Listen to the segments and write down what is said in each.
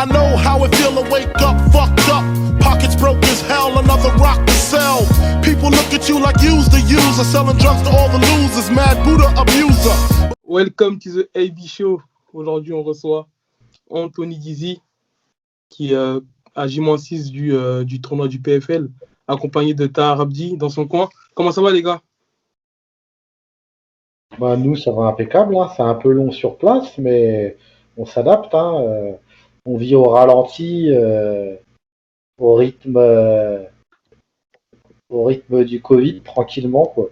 I know how it feel to wake up, fucked up. Pockets broke as hell, another rock to sell. People look at you like you's the user, selling drugs to all the losers, mad Buddha abuser. Welcome to the AB Show. Aujourd'hui, on reçoit Anthony Dizzy, qui est à J-6 du tournoi du PFL, accompagné de Tahar Abdi dans son coin. Comment ça va, les gars? Bah, nous, ça va impeccable, hein. C'est un peu long sur place, mais on s'adapte, hein. On vit au ralenti, au rythme, du Covid, tranquillement, quoi.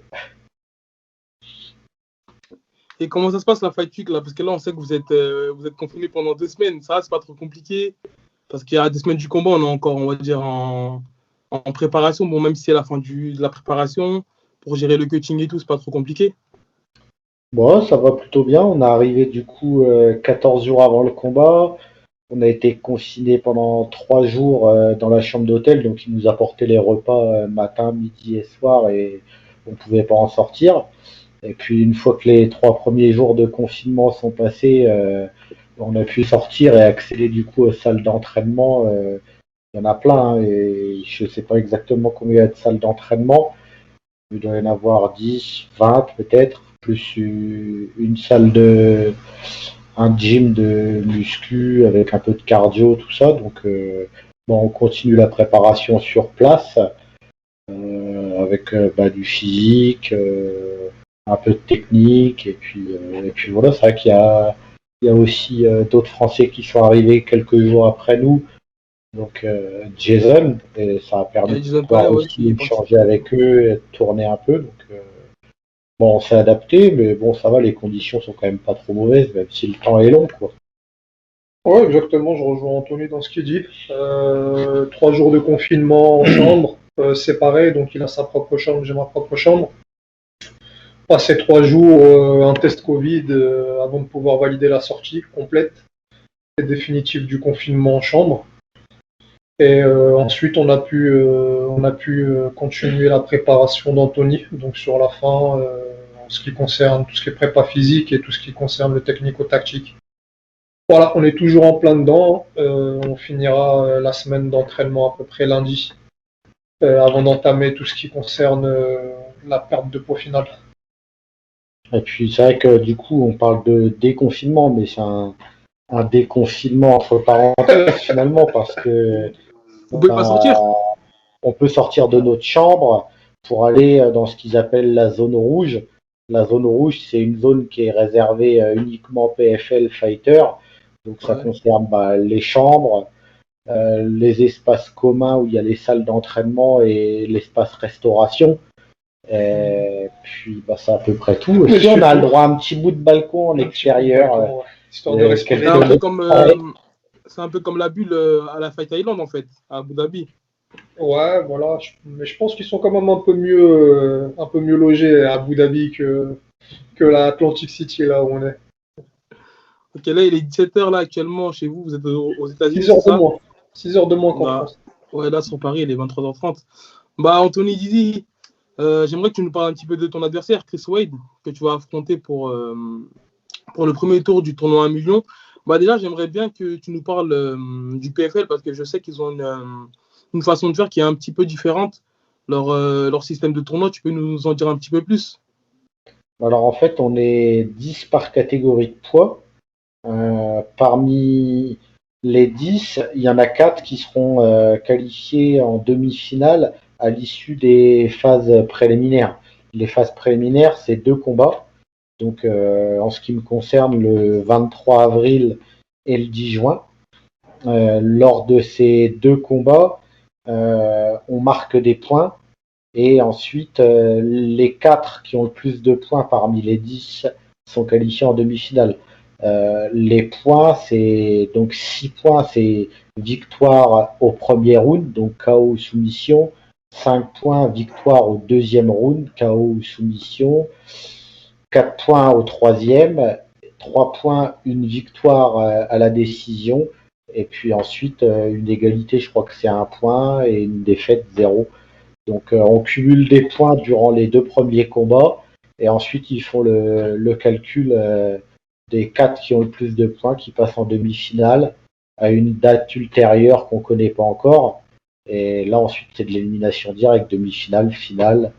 Et comment ça se passe la Fight Week là? Parce que là, on sait que vous êtes confinés pendant 2 semaines. Ça, c'est pas trop compliqué. Parce qu'il y a 2 semaines du combat, on est encore, on va dire, en préparation. Bon, même si c'est la fin de la préparation, pour gérer le coaching et tout, c'est pas trop compliqué. Bon, ça va plutôt bien. On est arrivé du coup 14 jours avant le combat. On a été confinés pendant 3 jours dans la chambre d'hôtel, donc ils nous apportaient les repas matin, midi et soir et on pouvait pas en sortir. Et puis une fois que les 3 premiers jours de confinement sont passés, on a pu sortir et accéder du coup aux salles d'entraînement. Il y en a plein, hein, et je sais pas exactement combien il y a de salles d'entraînement. Il doit y en avoir 10, 20 peut-être, plus un gym de muscu avec un peu de cardio, tout ça. Donc on continue la préparation sur place avec du physique, un peu de technique, et puis voilà. C'est vrai qu'il y a aussi d'autres Français qui sont arrivés quelques jours après nous. Donc Jason, et ça a permis de pouvoir aussi échanger avec eux et de tourner un peu. Donc on s'est adapté, mais bon, ça va, les conditions sont quand même pas trop mauvaises, même si le temps est long, quoi. Ouais, exactement, je rejoins Anthony dans ce qu'il dit. 3 jours de confinement en chambre, séparés, donc il a sa propre chambre, j'ai ma propre chambre. Passer 3 jours, un test Covid avant de pouvoir valider la sortie complète et définitive du confinement en chambre. Et ensuite, on a pu continuer la préparation d'Anthony, donc sur la fin, en ce qui concerne tout ce qui est prépa physique et tout ce qui concerne le technico-tactique. Voilà, on est toujours en plein dedans. On finira la semaine d'entraînement à peu près lundi, avant d'entamer tout ce qui concerne la perte de poids final. Et puis c'est vrai que du coup, on parle de déconfinement, mais c'est un déconfinement entre parenthèses finalement, parce que vous pouvez pas sortir. On peut sortir de notre chambre pour aller dans ce qu'ils appellent la zone rouge. La zone rouge, c'est une zone qui est réservée uniquement PFL Fighter. Donc ça concerne les chambres, les espaces communs où il y a les salles d'entraînement et l'espace restauration. Et puis c'est à peu près tout. Et puis on a le droit à un petit bout de balcon en extérieur. Histoire de respirer. C'est un peu comme la bulle à la Fight Island en fait, à Abu Dhabi. Ouais, voilà. Mais je pense qu'ils sont quand même un peu mieux logés à Abu Dhabi que la Atlantic City, là où on est. Ok, là il est 17h là actuellement chez vous, vous êtes aux États-Unis. 6 heures de moins qu'en France. Ouais, là sur Paris il est 23h30. Anthony Dizzy, j'aimerais que tu nous parles un petit peu de ton adversaire, Chris Wade, que tu vas affronter pour le premier tour du tournoi 1 million. Déjà, j'aimerais bien que tu nous parles du PFL, parce que je sais qu'ils ont une façon de faire qui est un petit peu différente. Leur système de tournoi, tu peux nous en dire un petit peu plus? Alors en fait, on est 10 par catégorie de poids. Parmi les 10, il y en a 4 qui seront qualifiés en demi-finale à l'issue des phases préliminaires. Les phases préliminaires, c'est 2 combats. Donc en ce qui me concerne, le 23 avril et le 10 juin. Lors de ces 2 combats, on marque des points. Et ensuite, les 4 qui ont le plus de points parmi les 10 sont qualifiés en demi-finale. Les points, c'est donc 6 points, c'est victoire au premier round, donc KO ou soumission. 5 points, victoire au deuxième round, KO ou soumission. 4 points au troisième. 3 points, une victoire à la décision. Et puis ensuite, une égalité, je crois que c'est 1 point, et une défaite 0. Donc on cumule des points durant les 2 premiers combats, et ensuite ils font le calcul des 4 qui ont le plus de points qui passent en demi-finale à une date ultérieure qu'on connaît pas encore. Et là, ensuite, c'est de l'élimination directe, demi-finale, finale.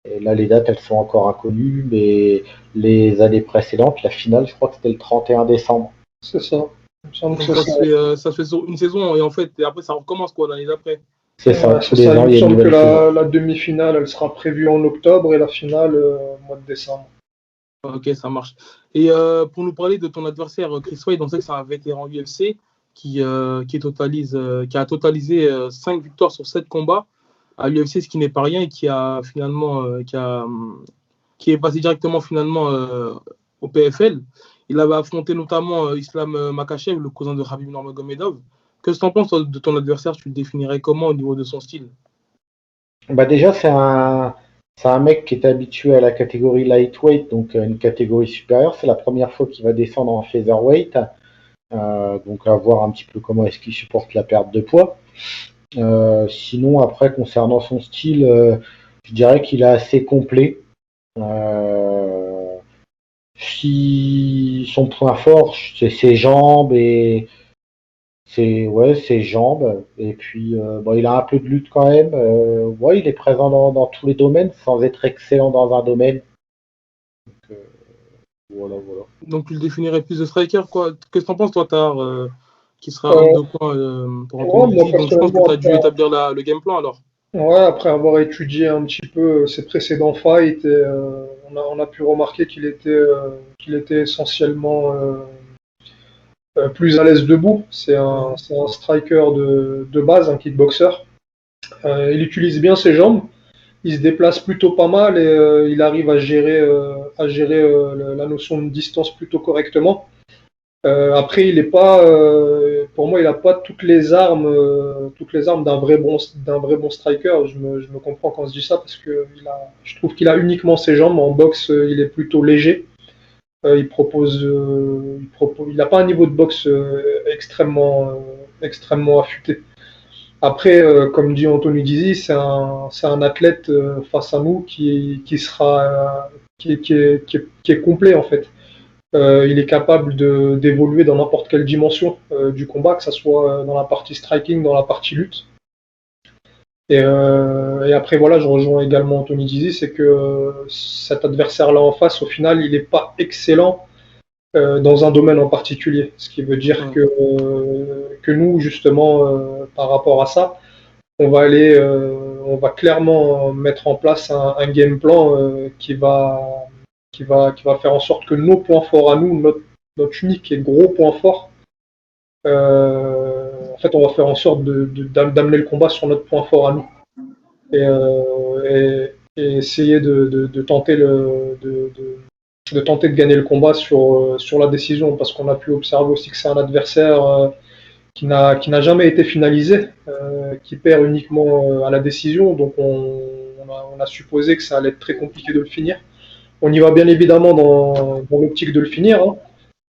Et là, les dates, elles sont encore inconnues, mais les années précédentes, la finale, je crois que c'était le 31 décembre. C'est ça. Il me semble que Donc c'est ça. ça se fait sur une saison et en fait, et après ça recommence quoi l'année d'après. C'est ça, Ouais, tous c'est les ça. Il ans, me il y a une semble que nouvelle saison. la demi-finale, elle sera prévue en octobre et la finale au mois de décembre. Ok, ça marche. Et pour nous parler de ton adversaire, Chris Wade, on sait que c'est un vétéran UFC qui a totalisé 5 victoires sur 7 combats à l'UFC, ce qui n'est pas rien, et qui a finalement qui est passé directement finalement au PFL. Il avait affronté notamment Islam Makhachev, le cousin de Khabib Nurmagomedov. Qu'est-ce que tu en penses toi, de ton adversaire? Tu le définirais comment au niveau de son style? Bah déjà, c'est un mec qui est habitué à la catégorie lightweight, donc une catégorie supérieure. C'est la première fois qu'il va descendre en featherweight, donc à voir un petit peu comment est-ce qu'il supporte la perte de poids. Sinon, après, concernant son style, je dirais qu'il est assez complet. Si son point fort, c'est ses jambes et ses jambes. Et puis, bon, il a un peu de lutte quand même. Ouais, il est présent dans tous les domaines sans être excellent dans un domaine. Donc, voilà, voilà. Donc tu le définirais plus de striker, quoi. Qu'est-ce que tu en penses, toi, Tahar, qui sera homme Euh, de coin pour ouais, Anthony moi Dizzy? Donc je pense que personnellement, tu as dû établir le game plan alors. ouais, après avoir étudié un petit peu ses précédents fights, on a pu remarquer qu'il était essentiellement plus à l'aise debout. C'est un striker de base, un kickboxer. Il utilise bien ses jambes, il se déplace plutôt pas mal et il arrive à gérer la notion de distance plutôt correctement. Après, il est pas, pour moi, il n'a pas toutes les armes d'un vrai bon striker. Je me comprends quand on se dit ça parce que je trouve qu'il a uniquement ses jambes. En boxe, il est plutôt léger. Il n'a pas un niveau de boxe extrêmement affûté. Après, comme dit Anthony Dizzy, c'est un athlète face à nous qui est complet en fait. Il est capable d'évoluer dans n'importe quelle dimension du combat, que ce soit dans la partie striking, dans la partie lutte. Et après, voilà, je rejoins également Anthony Dizzy, c'est que cet adversaire-là en face, au final, il n'est pas excellent dans un domaine en particulier. Ce qui veut dire Ouais. que nous, justement, par rapport à ça, on va clairement mettre en place un game plan qui va faire en sorte que nos points forts à nous, notre unique et gros point fort, en fait, on va faire en sorte d'amener le combat sur notre point fort à nous. Et essayer de tenter de tenter de gagner le combat sur la décision, parce qu'on a pu observer aussi que c'est un adversaire qui n'a jamais été finalisé, qui perd uniquement à la décision, donc on a supposé que ça allait être très compliqué de le finir. On y va bien évidemment dans l'optique de le finir, hein,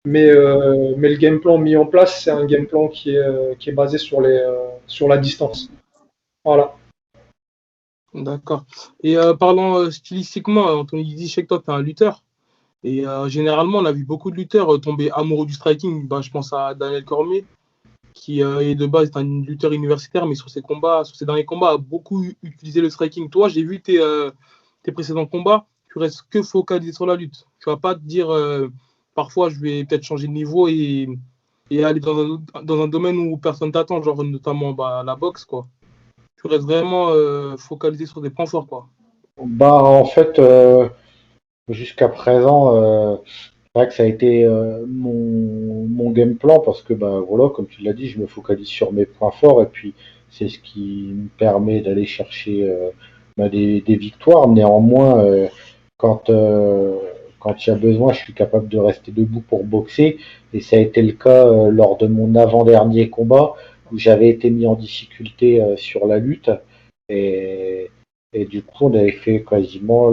mais le game plan mis en place, c'est un game plan qui est basé sur la distance. Voilà. D'accord. Et parlant stylistiquement, Anthony Dizzy, je sais que toi, tu es un lutteur. Et généralement, on a vu beaucoup de lutteurs tomber amoureux du striking. Bah, je pense à Daniel Cormier, qui est de base est un lutteur universitaire, mais sur ses derniers combats, a beaucoup utilisé le striking. Toi, j'ai vu tes précédents combats, tu restes que focalisé sur la lutte. Tu vas pas te dire, parfois, je vais peut-être changer de niveau et aller dans un domaine où personne t'attend, genre notamment bah, la boxe, quoi. Tu restes vraiment focalisé sur des points forts, quoi. Bah, en fait, jusqu'à présent, c'est vrai que ça a été mon game plan parce que, bah, voilà, comme tu l'as dit, je me focalise sur mes points forts et puis c'est ce qui me permet d'aller chercher bah, des victoires. Néanmoins, quand quand il y a besoin, je suis capable de rester debout pour boxer et ça a été le cas lors de mon avant-dernier combat où j'avais été mis en difficulté sur la lutte et et du coup, on avait fait quasiment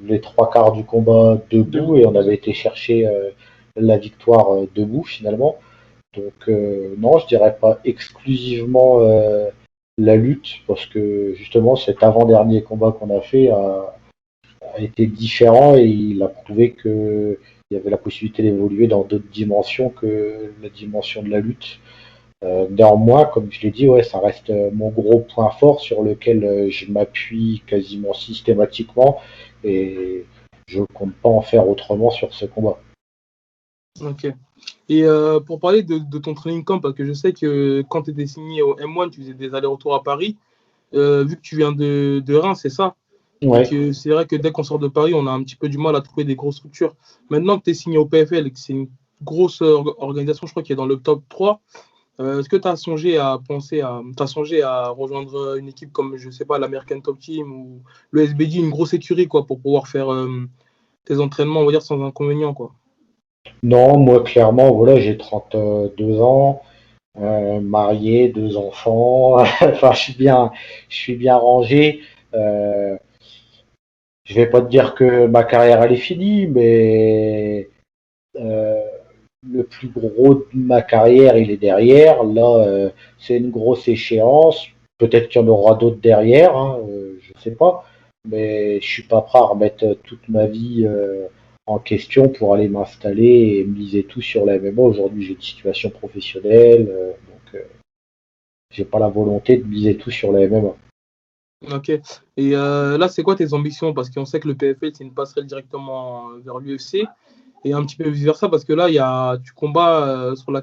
les trois quarts du combat debout et on avait été chercher la victoire debout finalement. Donc non, je dirais pas exclusivement la lutte parce que justement cet avant-dernier combat qu'on a fait a été différent et il a prouvé que il y avait la possibilité d'évoluer dans d'autres dimensions que la dimension de la lutte. Néanmoins, comme je l'ai dit, ouais, ça reste mon gros point fort sur lequel je m'appuie quasiment systématiquement et je compte pas en faire autrement sur ce combat. Ok. Et pour parler de ton training camp, parce que je sais que quand tu étais signé au M1, tu faisais des allers-retours à Paris. Vu que tu viens de Reims, c'est ça? Et Ouais. que c'est vrai que dès qu'on sort de Paris, on a un petit peu du mal à trouver des grosses structures. Maintenant que tu es signé au PFL et que c'est une grosse organisation, je crois, qui est dans le top 3, est-ce que tu as songé à t'as songé à rejoindre une équipe comme, je sais pas, l'American Top Team ou le SBD, une grosse écurie, quoi, pour pouvoir faire tes entraînements, on va dire, sans inconvénient, quoi? Non, moi clairement, voilà, j'ai 32 ans, marié, 2 enfants. Enfin, je suis bien rangé. Euh, je vais pas te dire que ma carrière elle est finie, mais euh, le plus gros de ma carrière, il est derrière. Là, c'est une grosse échéance. Peut-être qu'il y en aura d'autres derrière, hein, je sais pas. Mais je suis pas prêt à remettre toute ma vie en question pour aller m'installer et miser tout sur la MMA. Aujourd'hui, j'ai une situation professionnelle, donc j'ai pas la volonté de miser tout sur la MMA. Ok. Et là, c'est quoi tes ambitions? Parce qu'on sait que le PFL, c'est une passerelle directement vers l'UFC. Et un petit peu vice-versa, parce que là, tu combats sur la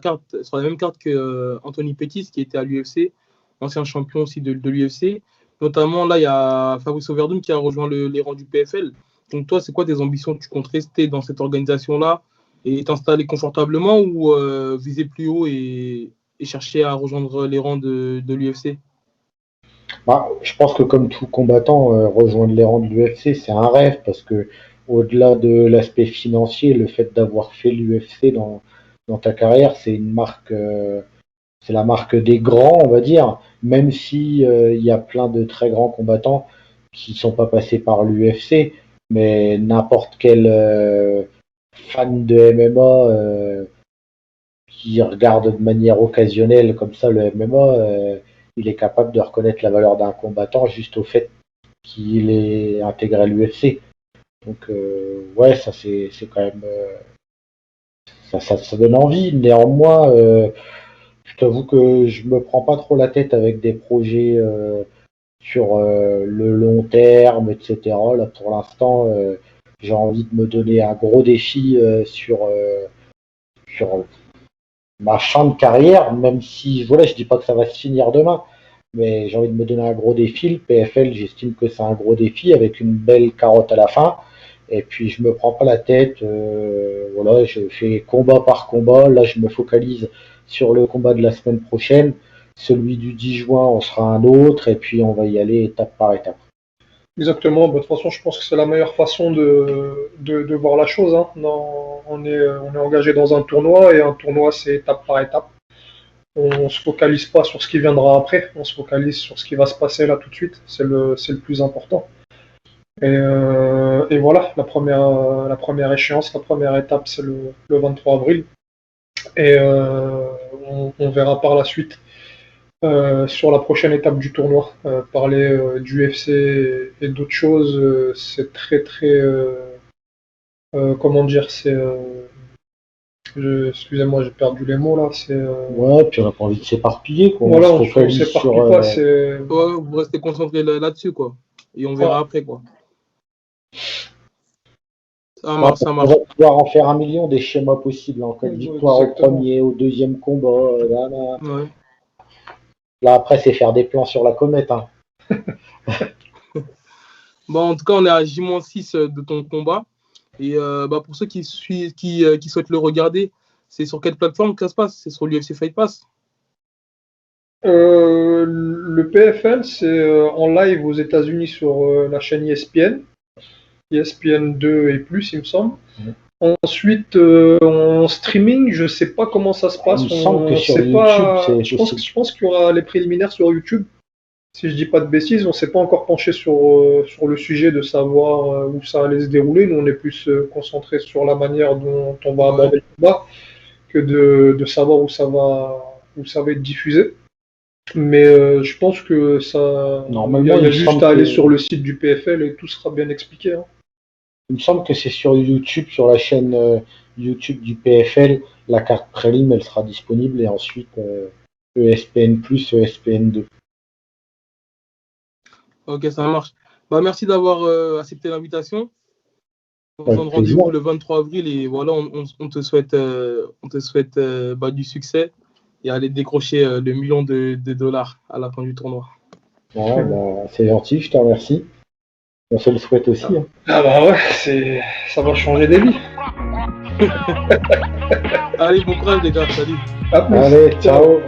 même carte que Anthony Pettis, qui était à l'UFC, ancien champion aussi de l'UFC. Notamment, là, il y a Fabrice Verdum qui a rejoint les rangs du PFL. Donc, toi, c'est quoi tes ambitions? Tu comptes rester dans cette organisation-là et t'installer confortablement ou viser plus haut et chercher à rejoindre les rangs de l'UFC? Bah, je pense que comme tout combattant, rejoindre les rangs de l'UFC, c'est un rêve parce que au-delà de l'aspect financier, le fait d'avoir fait l'UFC dans ta carrière, c'est une marque, c'est la marque des grands, on va dire. Même si il y a plein de très grands combattants qui sont pas passés par l'UFC, mais n'importe quel fan de MMA qui regarde de manière occasionnelle comme ça le MMA, il est capable de reconnaître la valeur d'un combattant juste au fait qu'il ait intégré l'UFC. Donc ouais, ça c'est quand même ça donne envie. Néanmoins, je t'avoue que je me prends pas trop la tête avec des projets sur le long terme, etc. Là pour l'instant, j'ai envie de me donner un gros défi sur ma fin de carrière, même si voilà, je dis pas que ça va se finir demain, mais j'ai envie de me donner un gros défi. Le PFL, j'estime que c'est un gros défi avec une belle carotte à la fin. Et puis je me prends pas la tête, voilà, je fais combat par combat. Là, je me focalise sur le combat de la semaine prochaine. Celui du 10 juin, on sera un autre, et puis on va y aller étape par étape. Exactement. Bah, de toute façon, je pense que c'est la meilleure façon de voir la chose, hein. On est engagé dans un tournoi et un tournoi, c'est étape par étape. On se focalise pas sur ce qui viendra après, on se focalise sur ce qui va se passer là tout de suite. C'est le plus important. Et voilà, la première échéance, la première étape, c'est le 23 avril. Et on verra par la suite sur la prochaine étape du tournoi. Parler du UFC et d'autres choses, c'est très très, comment dire, excusez-moi, j'ai perdu les mots là. Ouais, puis on n'a pas envie de s'éparpiller, quoi. On Voilà, se on focalise s'éparpille sur. pas. C'est Ouais, vous restez concentré là-dessus, quoi. Et on verra voilà, après, quoi. Ça Ouais, marche, ça on marche. va pouvoir en faire un million des schémas possibles, en cas de victoire au exactement. premier, au deuxième combat. Là, là. Ouais. Là, après, c'est faire des plans sur la comète, hein. Bon, en tout cas, on est à J-6 de ton combat. Et bah, pour ceux qui souhaitent le regarder, c'est sur quelle plateforme que ça se passe? C'est sur l'UFC Fight Pass? Le PFL, c'est en live aux États-Unis sur la chaîne ESPN, ESPN 2 et plus, il me semble. Mhm. Ensuite, en streaming, je sais pas comment ça se passe. Il me semble que On sur sait YouTube, pas. c'est Je pense, possible. je pense qu'il y aura les préliminaires sur YouTube. Si je dis pas de bêtises, on s'est pas encore penché sur le sujet de savoir où ça allait se dérouler. Nous, on est plus concentré sur la manière dont on va Ouais. aborder le combat que de savoir où ça va être diffusé. Mais je pense que ça, Normalement, il y il a me juste semble à aller que, sur le site du PFL et tout sera bien expliqué, hein. il me semble que c'est sur YouTube, sur la chaîne YouTube du PFL, la carte prélim, elle sera disponible et ensuite, ESPN+, ESPN2. Ok, ça marche. Bah, merci d'avoir accepté l'invitation. On se Avec donne plaisir. rendez-vous le 23 avril et voilà, on te souhaite, bah, du succès et aller décrocher le million de dollars à la fin du tournoi. Ouais, bah, c'est gentil, je te remercie. On se le souhaite aussi. Hein. Ah bah ouais, ça va changer des vies. Allez, bon courage les gars, salut. À plus. Allez, ciao.